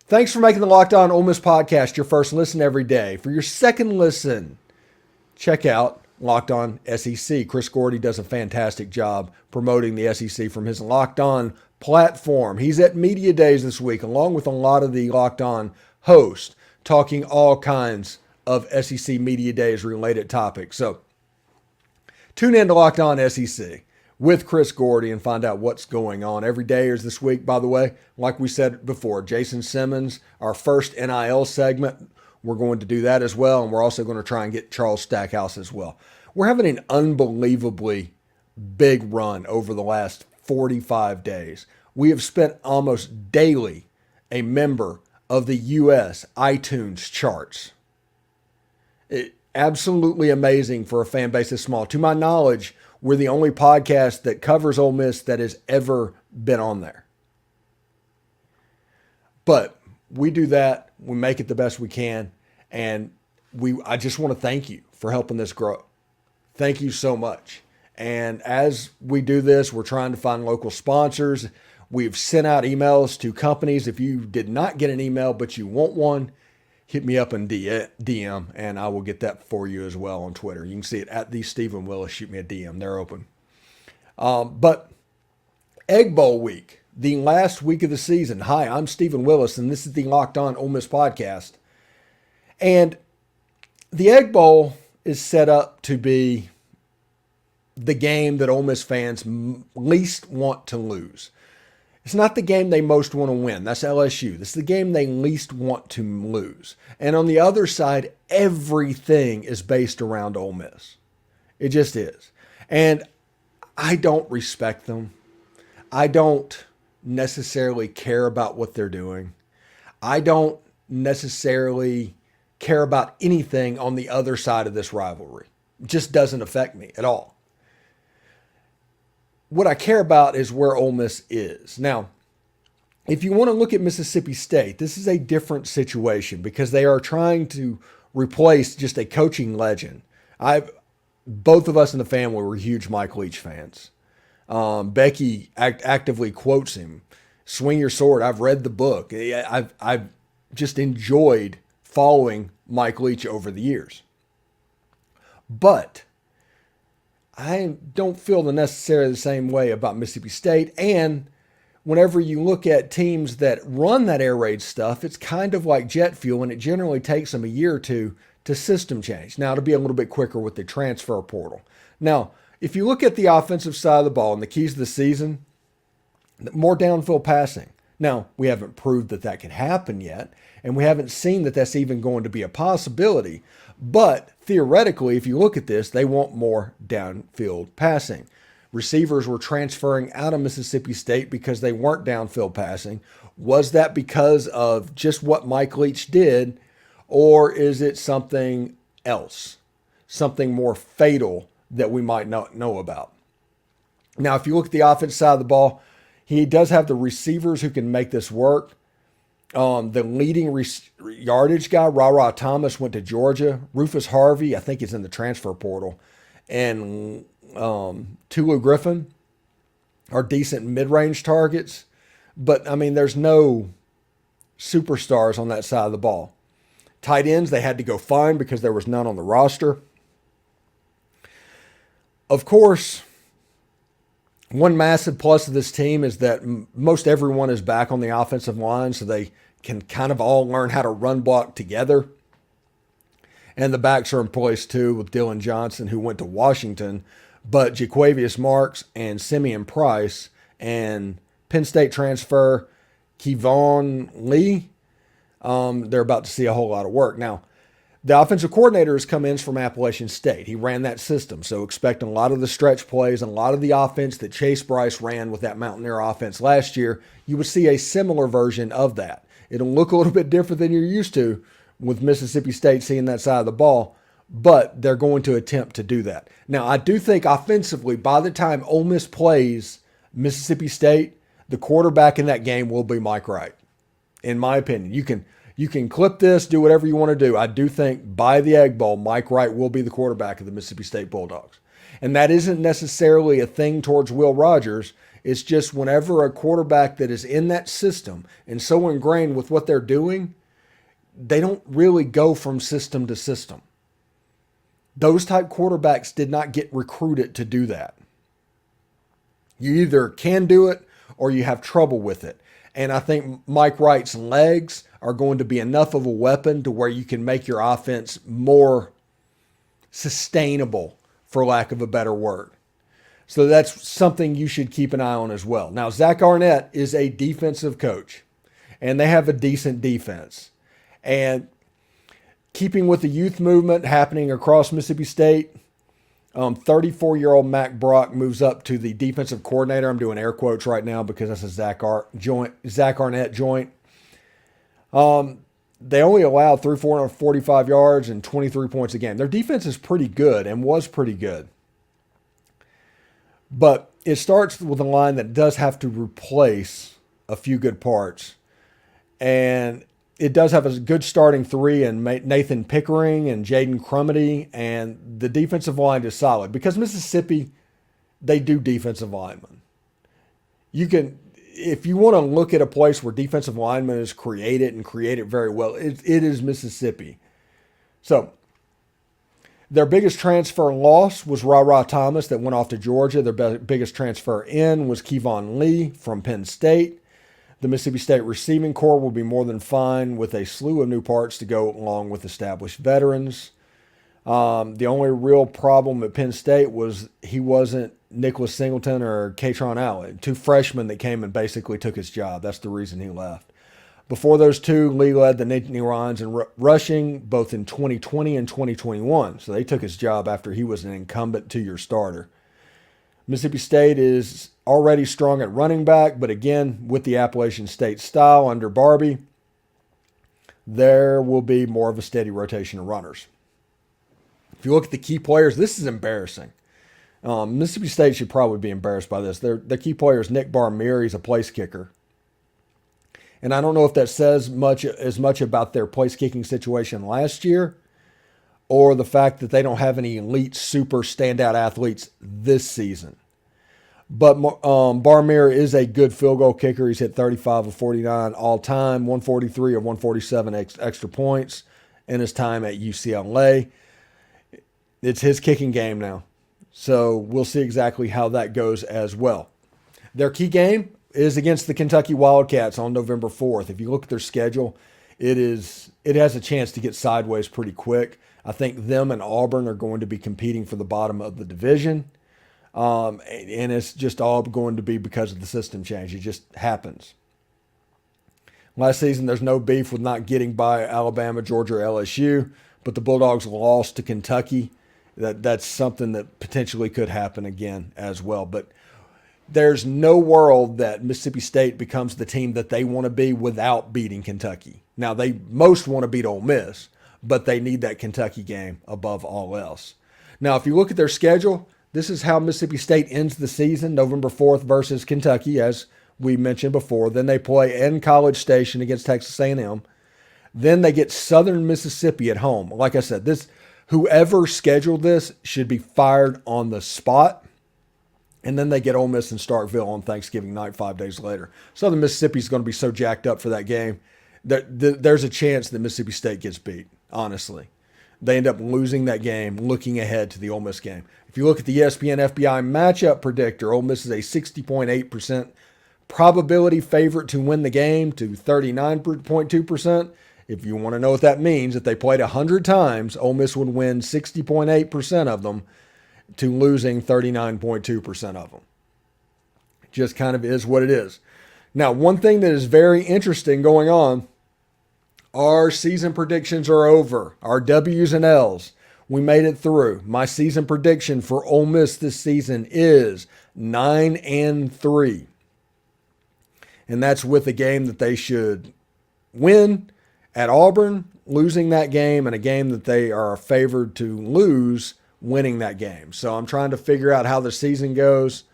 Thanks for making the Locked On Ole Miss podcast your first listen every day. For your second listen, check out Locked On SEC. Chris Gordy does a fantastic job promoting the SEC from his Locked On platform. He's at Media Days this week, along with a lot of the Locked On hosts, talking all kinds of SEC Media Days related topics. So tune in to Locked On SEC with Chris Gordy and find out what's going on. Every day is this week, by the way. Like we said before, Jason Simmons, our first NIL segment, we're going to do that as well. And we're also going to try and get Charles Stackhouse as well. We're having an unbelievably big run over the last 45 days. We have spent almost daily a member of the U.S. iTunes charts. Absolutely amazing for a fan base this small. To my knowledge, we're the only podcast that covers Ole Miss that has ever been on there. But we do that. We make it the best we can. And I just want to thank you for helping this grow. Thank you so much. And as we do this, we're trying to find local sponsors. We've sent out emails to companies. If you did not get an email, but you want one, hit me up in DM, and I will get that for you as well on Twitter. You can see it at the Stephen Willis. Shoot me a DM. They're open. But Egg Bowl week, the last week of the season. Hi, I'm Stephen Willis, and this is the Locked On Ole Miss podcast. And the Egg Bowl is set up to be the game that Ole Miss fans least want to lose. It's not the game they most want to win. That's LSU. This is the game they least want to lose. And on the other side, everything is based around Ole Miss. It just is. And I don't respect them. I don't necessarily care about what they're doing. I don't necessarily care about anything on the other side of this rivalry. It just doesn't affect me at all. What I care about is where Ole Miss is. Now, if you want to look at Mississippi State, this is a different situation because they are trying to replace just a coaching legend. Both of us in the family were huge Mike Leach fans. Becky actively quotes him, "Swing your sword." I've read the book. I've just enjoyed following Mike Leach over the years. But I don't feel necessarily the same way about Mississippi State. And whenever you look at teams that run that air raid stuff, it's kind of like jet fuel, and it generally takes them a year or two to system change. Now, it'll be a little bit quicker with the transfer portal. Now, if you look at the offensive side of the ball and the keys of the season, more downfield passing. Now, we haven't proved that that can happen yet, and we haven't seen that that's even going to be a possibility. But theoretically, if you look at this, they want more downfield passing. Receivers were transferring out of Mississippi State because they weren't downfield passing. Was that because of just what Mike Leach did, or is it something else, something more fatal that we might not know about? Now, if you look at the offense side of the ball, he does have the receivers who can make this work. The leading yardage guy, Ra Thomas, went to Georgia. Rufus Harvey, I think, is in the transfer portal. And Tulu Griffin are decent mid-range targets. But, I mean, there's no superstars on that side of the ball. Tight ends, they had to go find because there was none on the roster. Of course, one massive plus of this team is that most everyone is back on the offensive line, so they can kind of all learn how to run block together. And the backs are in place too with Dylan Johnson, who went to Washington, but Jaquavius Marks and Simeon Price and Penn State transfer Kevon Lee, they're about to see a whole lot of work. Now, the offensive coordinator has come in from Appalachian State. He ran that system, so expect a lot of the stretch plays and a lot of the offense that Chase Bryce ran with that Mountaineer offense last year. You would see a similar version of that. It'll look a little bit different than you're used to with Mississippi State seeing that side of the ball, but they're going to attempt to do that. Now, I do think offensively, by the time Ole Miss plays Mississippi State, the quarterback in that game will be Mike Wright, in my opinion. You can clip this, do whatever you want to do. I do think by the Egg Bowl, Mike Wright will be the quarterback of the Mississippi State Bulldogs. And that isn't necessarily a thing towards Will Rogers. It's just whenever a quarterback that is in that system and so ingrained with what they're doing, they don't really go from system to system. Those type quarterbacks did not get recruited to do that. You either can do it or you have trouble with it. And I think Mike Wright's legs are going to be enough of a weapon to where you can make your offense more sustainable, for lack of a better word. So that's something you should keep an eye on as well. Now, Zach Arnett is a defensive coach, and they have a decent defense. And keeping with the youth movement happening across Mississippi State, 34-year-old Mac Brock moves up to the defensive coordinator. I'm doing air quotes right now because that's a Zach Arnett joint. They only allowed 445 yards and 23 points a game. Their defense is pretty good and was pretty good. But it starts with a line that does have to replace a few good parts. And it does have a good starting three in Nathan Pickering and Jaden Crumity, and the defensive line is solid because Mississippi, they do defensive linemen. You can, if you want to look at a place where defensive linemen is created and created very well, it is Mississippi. So their biggest transfer loss was Ra Thomas that went off to Georgia. Their biggest transfer in was Kevon Lee from Penn State. The Mississippi State receiving corps will be more than fine with a slew of new parts to go along with established veterans. The only real problem at Penn State was he wasn't Nicholas Singleton or Katron Allen, two freshmen that came and basically took his job. That's the reason he left. Before those two, Lee led the Nittany Lions in rushing both in 2020 and 2021. So they took his job after he was an incumbent two-year starter. Mississippi State is already strong at running back, but again, with the Appalachian State style under Barbie, there will be more of a steady rotation of runners. If you look at the key players, this is embarrassing. Mississippi State should probably be embarrassed by this. Their key player is Nick Barmier. He's a place kicker. And I don't know if that says as much about their place kicking situation last year or the fact that they don't have any elite super standout athletes this season. But Barmier is a good field goal kicker. He's hit 35 of 49 all time, 143 of 147 extra points in his time at UCLA. It's his kicking game now. So we'll see exactly how that goes as well. Their key game is against the Kentucky Wildcats on November 4th. If you look at their schedule, it has a chance to get sideways pretty quick. I think them and Auburn are going to be competing for the bottom of the division. And it's just all going to be because of the system change. It just happens. Last season, there's no beef with not getting by Alabama, Georgia, or LSU, but the Bulldogs lost to Kentucky. That's something that potentially could happen again as well. But there's no world that Mississippi State becomes the team that they want to be without beating Kentucky. Now, they most want to beat Ole Miss, but they need that Kentucky game above all else. Now, if you look at their schedule, this is how Mississippi State ends the season, November 4th versus Kentucky, as we mentioned before. Then they play in College Station against Texas A&M. Then they get Southern Mississippi at home. Like I said, whoever scheduled this should be fired on the spot. And then they get Ole Miss and Starkville on Thanksgiving night 5 days later. Southern Mississippi is going to be so jacked up for that game. There's a chance that Mississippi State gets beat, honestly. They end up losing that game looking ahead to the Ole Miss game. If you look at the ESPN FBI matchup predictor, Ole Miss is a 60.8% probability favorite to win the game to 39.2%. If you want to know what that means, if they played 100 times, Ole Miss would win 60.8% of them to losing 39.2% of them. Just kind of is what it is. Now, one thing that is very interesting going on, our season predictions are over. Our W's and L's, we made it through. My season prediction for Ole Miss this season is 9-3. And that's with a game that they should win at Auburn, losing that game, and a game that they are favored to lose, winning that game. So I'm trying to figure out how the season goes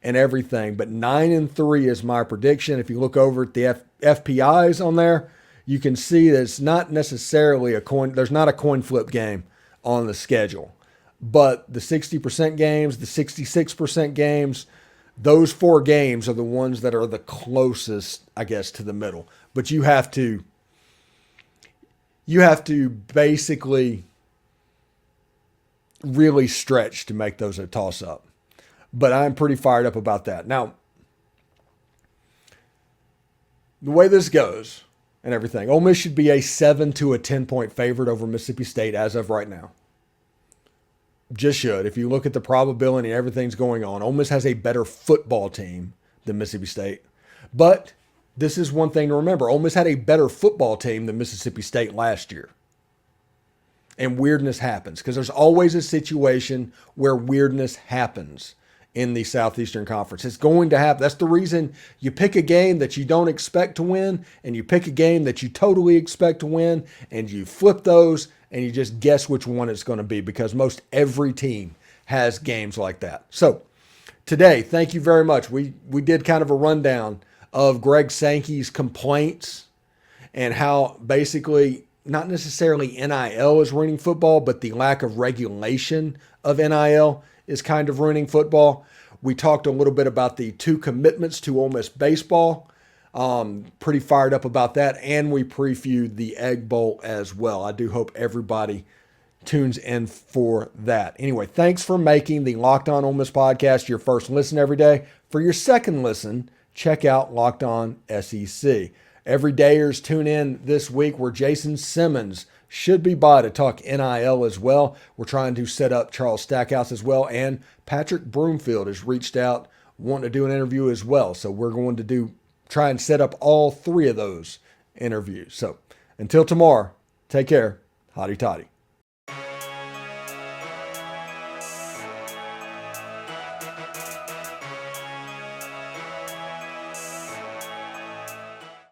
and everything. But 9-3 is my prediction. If you look over at the FPIs on there, you can see that it's not necessarily there's not a coin flip game on the schedule. But the 60% games, the 66% games, Those 4 games are the ones that are the closest, I guess, to the middle. But you have to basically really stretch to make those a toss up. But I'm pretty fired up about that. Now, the way this goes and everything, Ole Miss should be a 7 to a 10-point favorite over Mississippi State as of right now. Just should. If you look at the probability and everything's going on, Ole Miss has a better football team than Mississippi State. But this is one thing to remember. Ole Miss had a better football team than Mississippi State last year. And weirdness happens because there's always a situation where weirdness happens in the Southeastern Conference. It's going to happen. That's the reason you pick a game that you don't expect to win and you pick a game that you totally expect to win and you flip those and you just guess which one it's going to be because most every team has games like that. So today, thank you very much. We did kind of a rundown of Greg Sankey's complaints and how basically not necessarily NIL is ruining football, but the lack of regulation of NIL is kind of ruining football. We talked a little bit about the 2 commitments to Ole Miss baseball. Pretty fired up about that. And we previewed the Egg Bowl as well. I do hope everybody tunes in for that. Anyway, thanks for making the Locked On Ole Miss podcast your first listen every day. For your second listen, check out Locked On SEC. Everydayers tune in this week where Jason Simmons should be by to talk NIL as well. We're trying to set up Charles Stackhouse as well. And Patrick Broomfield has reached out wanting to do an interview as well. So we're going to try and set up all 3 of those interviews. So until tomorrow, take care. Hotty toddy.